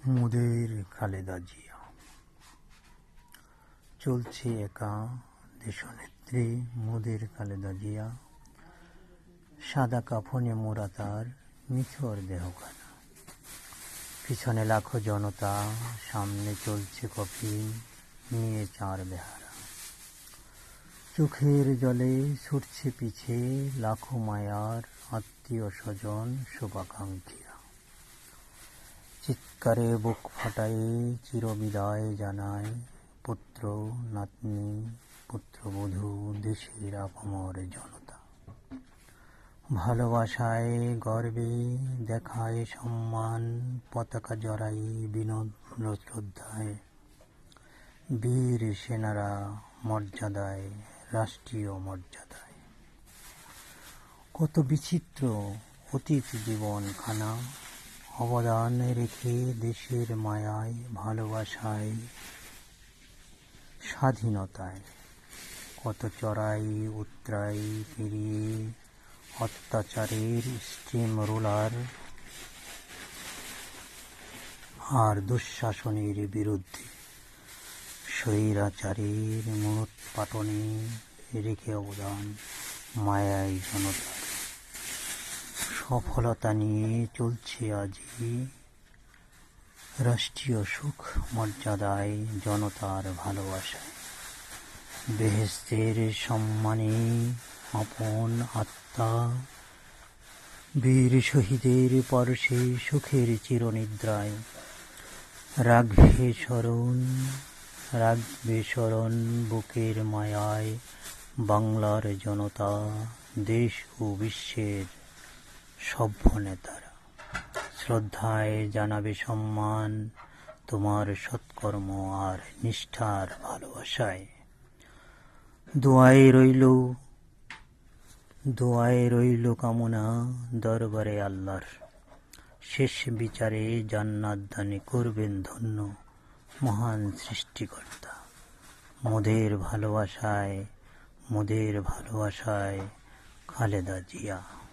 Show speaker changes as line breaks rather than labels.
মোদের খালেদা জিয়া। চলছে একা দেশনেত্রী মোদের খালেদা জিয়া, সাদা কাফনে মোড়া তার নিথর দেহখানা। পিছনে লাখো জনতা, সামনে চলছে কফিন নিয়ে চার বেহারা। চোখের জলে ছুটছে পিছে লাখো মায়ার আত্মীয় স্বজন শুভাকাঙ্ক্ষীরা। চিৎকারে বুক ফাটায়ে চিরবিদায় জানায় পুত্র নাতনি পুত্রবধূ দেশের আপামর জনতা। ভালোবাসায় গর্বে দেখায় সম্মান, পতাকা জড়াই বিনম্র শ্রদ্ধায়। বীর সেনারা মর্যাদায়, রাষ্ট্রীয় মর্যাদায়। কত বিচিত্র অতীত জীবনখানা, অবদান রেখে দেশের মায়ায় ভালোবাসায় স্বাধীনতায়। কত চড়াই উতরাই পেরিয়ে অত্যাচারের স্টিম রোলার আর দুঃশাসনের বিরুদ্ধে স্বৈরাচারের মূলোৎপাটনে রেখে অবদান মায়ায় জনতার। সফলতা নিয়ে চলছে আজি রাষ্ট্রীয় সুখ মর্যাদায় জনতার ভালোবাসায়। বেহেশতের সম্মানে আপন আত্মা, বীর শহীদের পরশে সুখের চিরনিদ্রায়। রাখবে স্মরণ বুকের মায়ায় বাংলার জনতা, দেশ ও বিশ্বের সভ্য নেতারা। শ্রদ্ধায় জানাবে সম্মান তোমার সৎকর্ম আর নিষ্ঠার ভালোবাসায়। দোয়ায় রইল কামনা দরবারে আল্লাহর, শেষ বিচারে জান্নাত দানে করবেন ধন্য মহান সৃষ্টিকর্তা। মোদের ভালোবাসায় খালেদা জিয়া।